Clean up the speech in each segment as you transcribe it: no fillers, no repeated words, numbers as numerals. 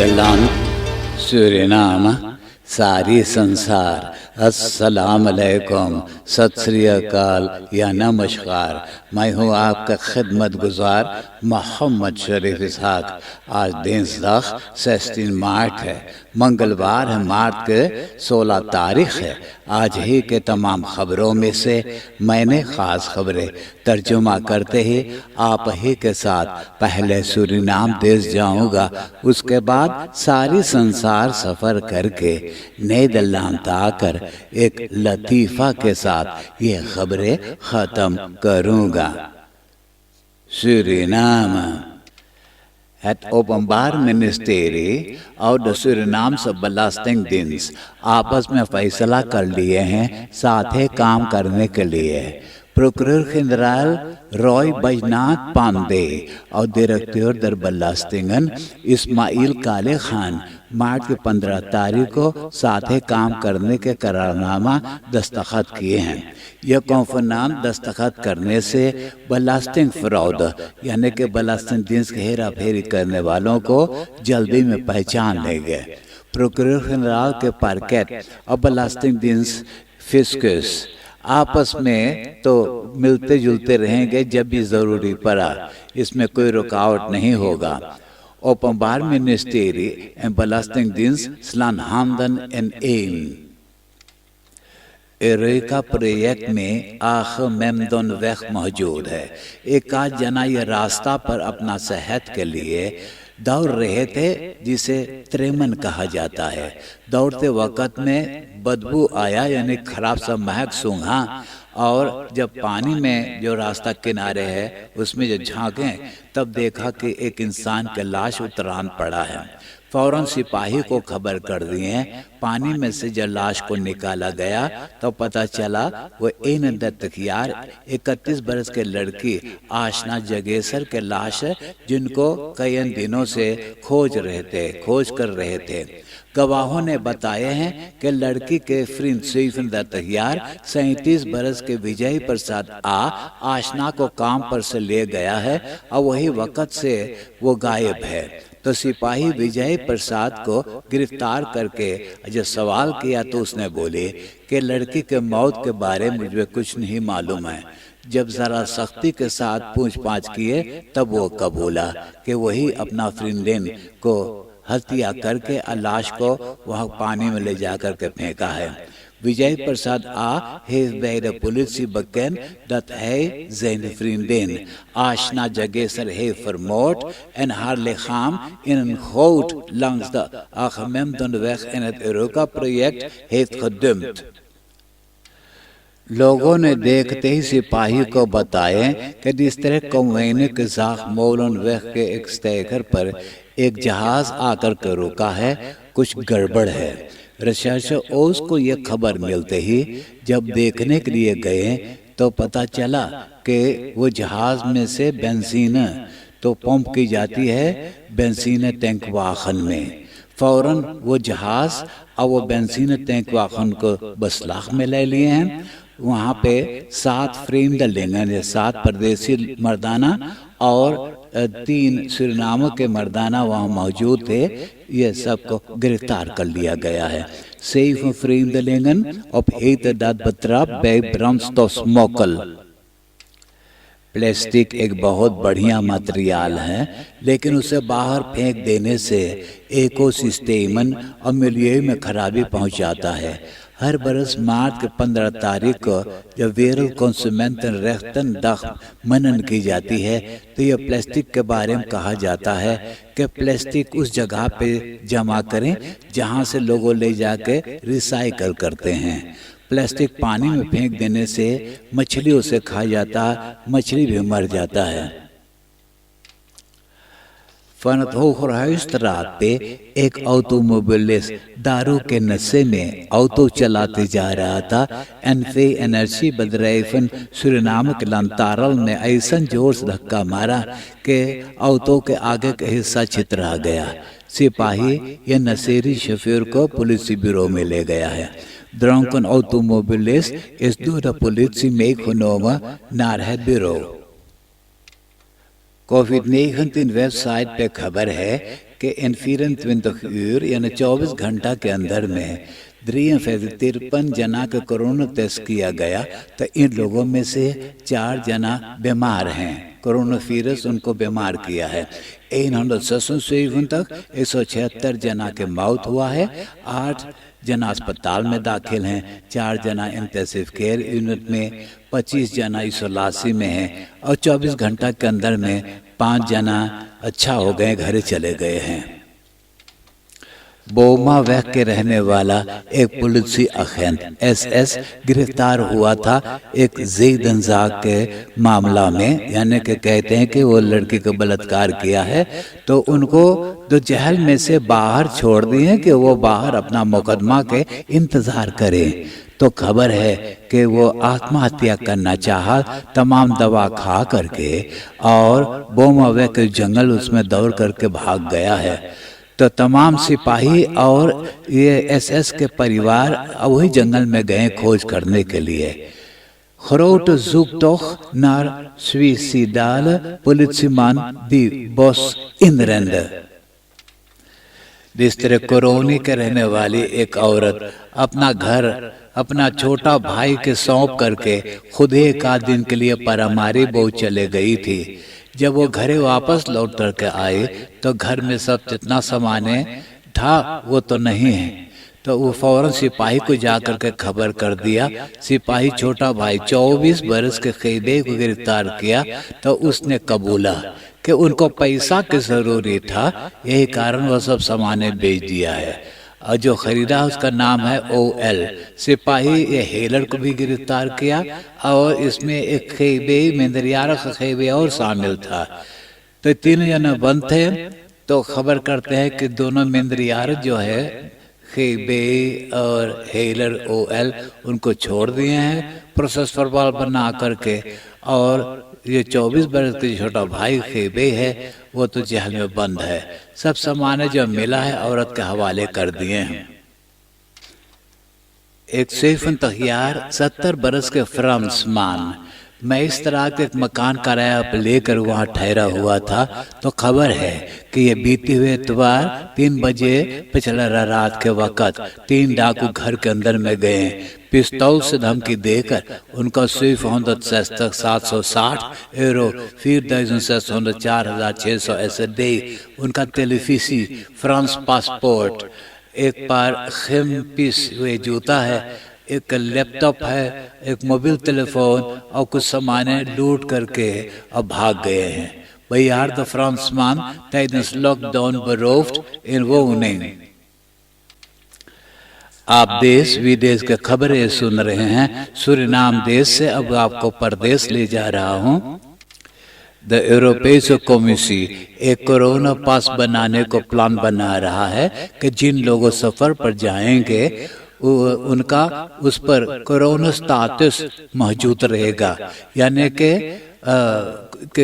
Nederland, Suriname, सारी संसार, अस्सलाम अलैकुम, सत श्री अकाल या नमस्कार। मैं हूँ आपका खिदमत गुजार मोहम्मद शरीफ इसहाक। आज दिन 16 मार्च है, मंगलवार है, मार्च के 16 तारीख है। आज ही के तमाम खबरों में से मैंने ख़ास खबरें तर्जुमा करते ही आप ही के साथ पहले सूरीनाम देश जाऊंगा, उसके बाद सारी संसार सफ़र करके नीदरलैंड आकर एक लतीफ़ा के साथ ये खबरें ख़त्म करूंगा। सूरीनाम Het Openbaar Ministerie और द सूरीनामse बेलास्टिंगदिenst आपस में फैसला कर लिए हैं साथ ही काम करने के लिए। प्रोकुरर जनरल रॉय बैजनाथ पांडे और डायरेक्टर दर बेलास्टिंगन इस्माइल काले खान मार्च के 15 तारीख को साथ ही काम करने के करारनामा दस्तखत किए हैं। यह कॉन्फरनाम दस्तखत करने से बेलास्टिंग फ्रॉड यानी कि बेलास्टिंगदिenst के हेरा फेरी करने वालों को जल्दी में पहचान लेंगे। प्रोकुरर जनरल के पार्केट और बेलास्टिंगदिenst फिस्कस आपस में तो मिलते जुलते रहेंगे जब भी ज़रूरी पड़ा, इसमें कोई रुकावट नहीं होगा। Openbaar Ministerie en Belastingdienst slaan handen ineen। Areca project में आखमेमदोनवेग मौजूद है। एक आध जना ये रास्ता पर अपना सेहत के लिए दौड़ रहे थे, जिसे त्रेमन कहा जाता है। दौड़ते वक्त में बदबू आया यानी खराब सा महक सूंघा, और जब पानी में जो रास्ता किनारे है उसमें जो झांके तब देखा कि एक इंसान का लाश उतरान पड़ा है। फौरन सिपाही को खबर कर दिए। पानी में से जब लाश को निकाला गया तो पता चला वो इन दत्तखियार 31 बरस के लड़की आशना जगेसर के लाश है, जिनको कई दिनों से खोज कर रहे थे। गवाहों ने बताए हैं कि लड़की के फ्रिंड दत्तखियार 37 बरस के विजय प्रसाद आशना को काम पर से ले गया है और वही वक्त से वो गायब है। तो सिपाही विजय प्रसाद को गिरफ्तार करके जब सवाल किया तो उसने बोले कि लड़की के मौत के बारे में मुझे कुछ नहीं मालूम है। जब ज़रा सख्ती के साथ पूछताछ किए तब वो कबूला कि वही अपना फ्रेंड को हत्या करके लाश को वहाँ पानी में ले जाकर के फेंका है। विजय प्रसाद heeft bij de politie bekend dat hij zijn vriendin Ashna Jageser heeft vermoord en haar lichaam in een goot langs de Agamemnonweg in het Eureka-project heeft gedumpt। लोगों ने देखते ही सिपाही को बताया कि जिस तरह कौवेने के साथ मौलनवेग के एक स्टेकर पर एक जहाज आकर के रुका है, कुछ गड़बड़ है। रिसर्चर्स को यह खबर मिलते ही जब देखने के लिए गए तो पता चला कि वो जहाज में से बेंजीन तो पंप की जाती है बेंजीन टैंक वाहन में। फौरन वो जहाज और वो बेंजीन टैंक वाहन को बसलाख में ले लिए हैं। वहाँ पे 7 फ्रेंडलिंगन 7 परदेसी मर्दाना और 3 सूरीनाम के मर्दाना वहाँ मौजूद थे। ये सबको गिरफ्तार कर लिया गया है। 7 vreemdelingen op heterdaad betrapt bij brandstofsmokkel। Plastic एक बहुत बढ़िया मटेरियल है, लेकिन उसे बाहर फेंक देने से इकोसिस्टम और मिलिए में खराबी पहुंचाता है। हर बरस मार्च के 15 तारीख को जब वेरल कंज्यूमेंटनरेchten dag मनन की जाती है तो यह प्लास्टिक के बारे में कहा जाता है कि प्लास्टिक उस जगह पे जमा करें जहां से लोगों ले जाके रिसाइकल करते हैं। प्लास्टिक पानी में फेंक देने से मछली उसे खा जाता है, मछली भी मर जाता है। Van het Hogerhuisstraat पे एक ऑटोमोबिलिस्ट दारू के नशे में ऑटो चलाते जा रहा था। एनफे एनर्जी बदराइफन सूरीनाम के लंतारल ने ऐसा जोर से धक्का मारा कि ऑटो के आगे का हिस्सा छितरा गया। सिपाही या नशेरी शफीर को पुलिस ब्यूरो में ले गया है। Dronken automobilist is door de politie meegenomen naar het bureau। Covid website पे खबर है कि इन 24 uur यानी 24 घंटा के अंदर में 53 जना का कोरोना टेस्ट किया गया। तो इन लोगों में से 4 जना बीमार हैं, कोरोना वायरस उनको बीमार किया है। 176 जना के मौत हुआ है, 8 जना अस्पताल में दाखिल हैं, 4 जना इंटेंसिव केयर यूनिट में, 25 जना इसोलासी में हैं और 24 घंटा के अंदर में 5 जना अच्छा हो गए, घरे चले गए हैं। बोमावेक के रहने वाला एक पुलिसी अखैंत SS गिरफ्तार हुआ था एक ज़ेदनज़ाक के मामला में, यानी कि कहते हैं कि वो लड़की को बलात्कार किया है। तो उनको तो जेल में से बाहर छोड़ दिए कि वो बाहर अपना मुकदमा के इंतज़ार करें। तो खबर है कि वो आत्महत्या करना चाहा, तमाम दवा खा करके, और बोमावेक के जंगल उसमें दौड़ करके भाग गया है। तो तमाम सिपाही और ये SS के परिवार वही जंगल में गए खोज करने के लिए। Grote zoektocht naar suïcidale politieman die bos inrende। जिस तरह कोरोनी के रहने वाली एक औरत अपना घर अपना छोटा भाई के सौंप करके खुद ही एक आध दिन के लिए परामारी बोझ चले गई थी। जब वो घरे वापस लौट करके आए तो घर में सब जितना सामान था वो तो नहीं है। तो वो फौरन सिपाही को जा करके खबर कर दिया। सिपाही छोटा भाई 24 बरस के कैदी को गिरफ्तार किया। तो उसने कबूला कि उनको पैसा की जरूरी था, यही कारण वह सब सामान बेच दिया है। और जो खरीदा उसका नाम है OL। सिपाही ये हेलर को भी गिरफ्तार किया और इसमें एक खैबे मेंदरियारा का खैबे और शामिल था। तो 3 जना बंद थे। तो खबर करते हैं कि दोनों मेंदरियारा जो है खैबे और हेलर OL उनको छोड़ दिए हैं प्रोसेस फरवाल बना करके। और ये 24 बरस के छोटा भाई खैबे है वो तो जेल में बंद है। सब सामान जो मिला है औरत के हवाले कर दिए हैं। एक सेफन तखियार 70 बरस के फ्रांसमान मैं इस तरह के एक मकान किराया पर लेकर वहाँ ठहरा हुआ था। तो खबर है कि ये बीते हुए इतवार 3 बजे पिछला रात के वक़्त 3 डाकू घर के अंदर में गए। पिस्तौल से धमकी देकर उनका स्विफ्ट 760 यूरो 4,600 SD, उनका टेलीफिसी फ्रांस पासपोर्ट, एक पार खेम पीस हुए जूता है, एक लैपटॉप है, एक मोबाइल टेलीफोन और कुछ सामान लूट करके अब भाग गए हैं। Bejaarde de Fransman tijdens lockdown beroofd in woning। आप देश विदेश के खबरें सुन रहे हैं सूरीनाम देश से। अब आपको परदेश ले जा रहा हूं। द यूरोपीय कमीशन एक कोरोना पास बनाने को प्लान बना रहा है कि जिन लोगों सफर पर जाएंगे उनका उस पर कोरोना स्टेटस मौजूद रहेगा, यानी कि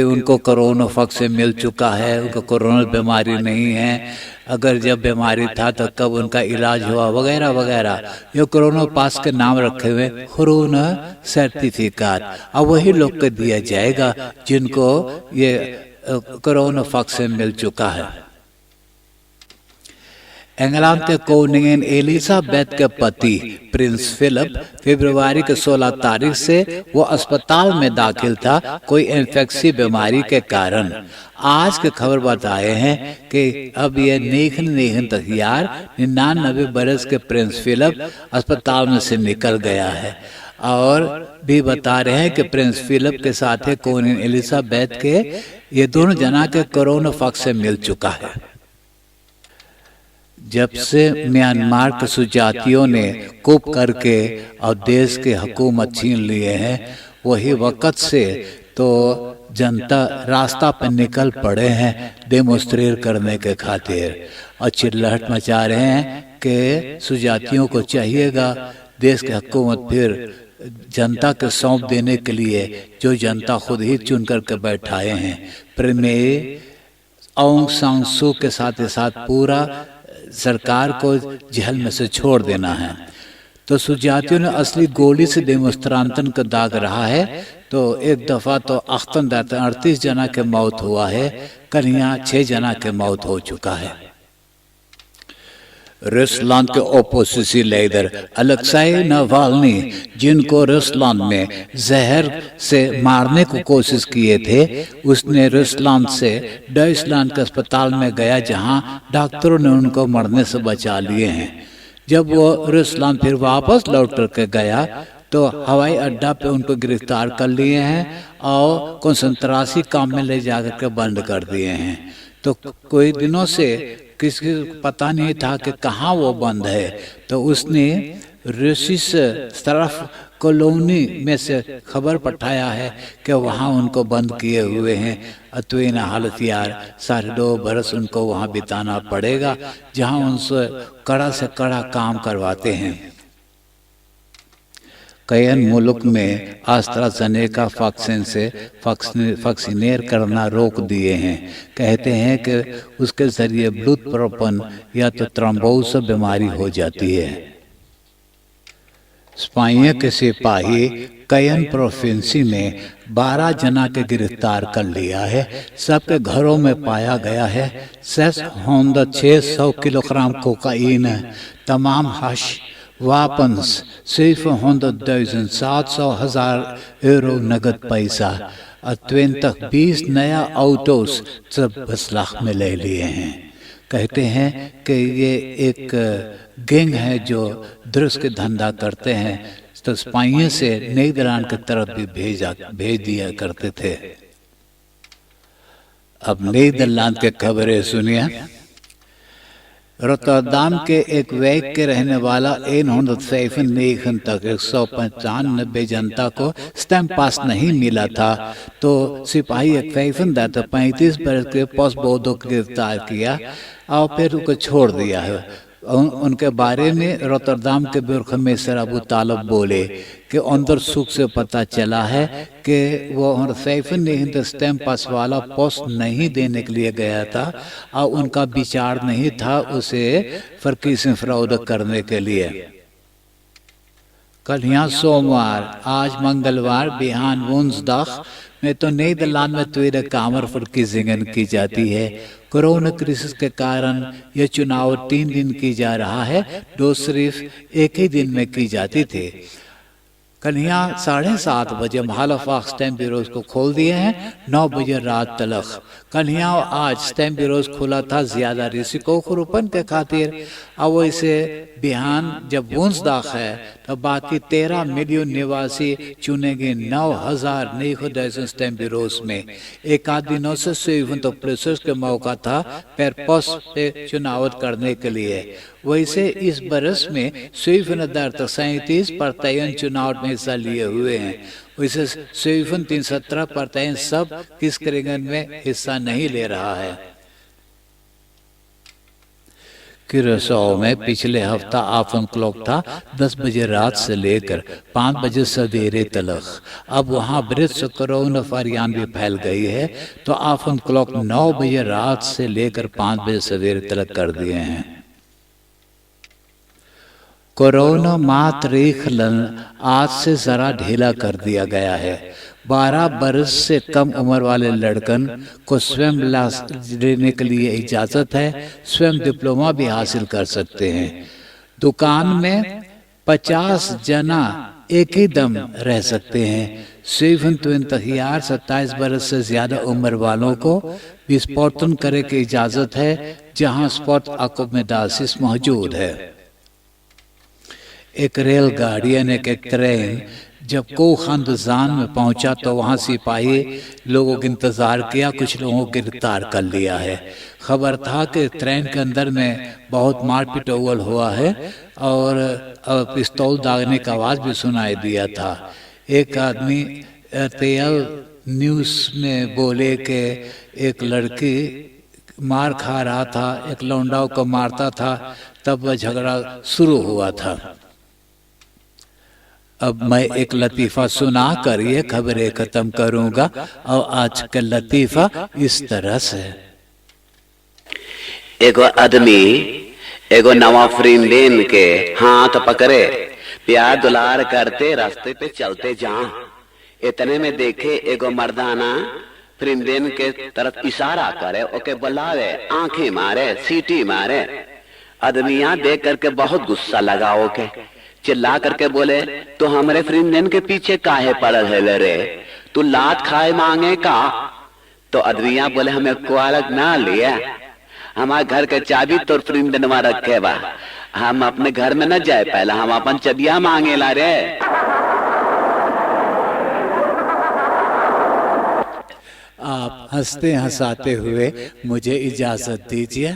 उनको कोरोना वैक्सीन मिल चुका है, उनको कोरोना बीमारी नहीं है, अगर जब बीमारी था तो कब उनका इलाज हुआ वगैरह वगैरह। ये कोरोना पास के नाम रखे हुए कोरोना सर्टिफिकेट अब वही लोग को दिया जाएगा जिनको ये कोरोना वैक्सीन मिल चुका है। इंग्लैंड के कोनिंगन एलिजाबेथ के पति प्रिंस फिलिप फरवरी के 16 तारीख से वो अस्पताल में दाखिल था कोई इन्फेक्सी बीमारी के कारण। आज के खबर बताए हैं कि अब ये नेखन तखियार 99 बरस के प्रिंस फिलिप अस्पताल में से निकल गया है। और भी बता रहे हैं कि प्रिंस फिलिप के साथ कोनिंगन एलिजाबेथ के ये दोनों जना के कोरोना वैक्सीन मिल चुका है। जब से म्यांमार के सुजातियों ने कूप करके और देश के हुकूमत छीन लिए हैं, वही वक़्त से तो जनता रास्ता पर निकल पड़े हैं डेमोन्स्ट्रेट करने के खातिर और चिल्लाहट मचा रहे हैं कि सुजातियों को चाहिएगा देश की हुकूमत फिर जनता के सौंप देने के लिए जो जनता खुद ही चुन करके बैठाए हैं। प्रेमी ऑंग सांग सू के साथ पूरा सरकार को जेल में से छोड़ देना है। तो सुजातियों ने असली गोली से डेमोस्ट्रांतन का दाग रहा है। तो एक दफा तो अख्तन 38 जना के मौत हुआ है, कल यहाँ 6 जना के मौत हो चुका है। रूसलैंड के ओपोजिशन लीडर अलेक्साई नावाल्नी, जिनको रूसलैंड में जहर से मारने को कोशिश किए थे, उसने रूसलैंड से डॉइचलैंड के अस्पताल में गया, जहां डॉक्टरों ने उनको मरने से बचा लिए हैं। जब वो रूसलैंड फिर वापस लौट कर गया तो हवाई अड्डा पे उनको गिरफ्तार कर लिए हैं और कंसंट्रेशन कैंप में ले जाकर के बंद कर दिए हैं। तो कोई दिनों से किसी को पता नहीं था कि कहाँ वो बंद है। तो उसने रूसी तरफ कॉलोनी में से खबर पठाया है कि वहाँ उनको बंद किए हुए हैं। अतुईना हालत यार 2.5 बरस उनको वहाँ बिताना पड़ेगा, जहाँ उनसे कड़ा से कड़ा काम करवाते हैं। कई मुल्क में एस्ट्राजेनेका वैक्सीन से वैक्सीनेट करना रोक दिए हैं। कहते हैं कि उसके जरिए ब्लड प्रोपन या तो थ्रोम्बोसिस बीमारी हो जाती है। स्पेन के सिपाही कयन प्रोविंसी में 12 जना के गिरफ्तार कर लिया है। सबके घरों में पाया गया है 600 किलोग्राम कोकाइन, तमाम हश वापन्स, सिर्फ 100,000 यूरो नगद पैसा, 20 नया ऑटोस सब 10 लाख में ले लिए हैं। कहते हैं कि ये एक गैंग है जो ड्रग्स के धंधा करते हैं। तो स्पेन से नीदरलैंड की तरफ भी भेज दिया करते थे। अब नीदरलैंड के खबरें सुनिए। रोटरडाम के एक वेक के रहने वाला 195 तक 195 जनता को स्टैम्प पास नहीं मिला था। तो सिपाही 35 बरस के पोस्ट बोधो को गिरफ्तार किया और फिर उनको छोड़ दिया है। उनके बारे में रोटरडाम के बुर्गमेस्टर अबू तालब बोले कि अंदर सुख से पता चला है कि वो स्टैम्प पास वाला पोस्ट नहीं देने के लिए गया था और उनका विचार नहीं था उसे फर्की से फ्रॉड करने के लिए। कल यहाँ सोमवार, आज मंगलवार, बिहान वोन्सडाग में तो नीदरलैंड में tweede कामरverkiezingen की जाती है। कोरोना क्राइसिस के कारण यह चुनाव 3 दिन की जा रहा है, 2 सिर्फ एक ही दिन में की जाती थी। कल यहाँ 7:30 बजे महालफाक स्टैम्प ब्यूरोज को खोल दिए हैं, 9 बजे रात तलक। कल यहाँ आज स्टैम्प ब्यूरोज खुला था ज्यादा रिस्को खुरुपन के खातिर। अब वैसे बिहान जब वोन्सडाग है तो बाकी 13 मिलियन निवासी चुनेंगे 9,000 नई स्टैम्प ब्यूरोज में। एक आध दिनों से स्वीवन तो प्रेसर्स के मौका था पर पोस्ट पे चुनाव करने के लिए। वैसे इस बरस में 37 पार्टियां चुनाव में हिस्सा लिए हुए हैं। वैसे 317 पार्टियां सब किस करेगन में हिस्सा नहीं ले रहा है। क्यूरेसाओ में पिछले हफ्ता आफ्टरनून क्लॉक था 10 बजे रात से लेकर 5 बजे सवेरे तलक। अब वहाँ ब्रिज कोरोना वेरिएंट भी फैल गई है तो आफ्टरनून क्लॉक 9 बजे रात से लेकर 5 बजे सवेरे तलक कर दिए हैं। कोरोना मातृखलन आज से जरा ढीला कर दिया गया है। 12 बरस से कम उम्र वाले लड़कन को स्वयं लेने के लिए इजाजत है। स्वयं डिप्लोमा भी हासिल कर सकते हैं। दुकान में 50 जना एक ही दम रह सकते हैं। 27 बरस से ज्यादा उम्र वालों को विस्फोटन करे की इजाजत है, जहां स्पॉट अकोमोडेशंस मौजूद है। एक रेलगाड़ी यानी एक ट्रेन जब कोखानदजान में पहुंचा तो वहां सिपाही लोगों का इंतजार किया, कुछ लोगों को गिरफ्तार कर लिया है। खबर था कि ट्रेन के अंदर में बहुत मारपीट हुआ है और पिस्तौल दागने का आवाज भी सुनाई दिया था। एक आदमी तेल न्यूज में बोले कि एक लड़की मार खा रहा था, एक लौंडाओं को मारता था, तब वह झगड़ा शुरू हुआ था। अब मैं एक लतीफ़ा सुना कर ये खबरें खत्म करूंगा और आज का लतीफ़ा इस तरह से। एगो आदमी एगो नवा फ्रेम लेन के हाथ पकड़े प्यार दुलार करते रास्ते पे चलते जहां, इतने में देखे एगो मर्दाना फ्रिंदेन के तरफ इशारा करे, ओके बुलावे, आंखें मारे, सीटी मारे। आदमियां देख करके बहुत गुस्सा लगा, ओके चिल्ला करके बोले, तो हमरे फ्रिंदेन के पीछे काहे पड़ल है रे, तू लात खाए मांगे का? तो आदमियां बोले, हमें कुआलक ना लिया, हमारे घर के चाबी तो फ्रिंदेनवा रखे बा, हम अपने घर में न जाए, पहला हम अपन चबिया मांगेला रे। आप हंसते हंसाते हुए मुझे इजाजत दीजिए।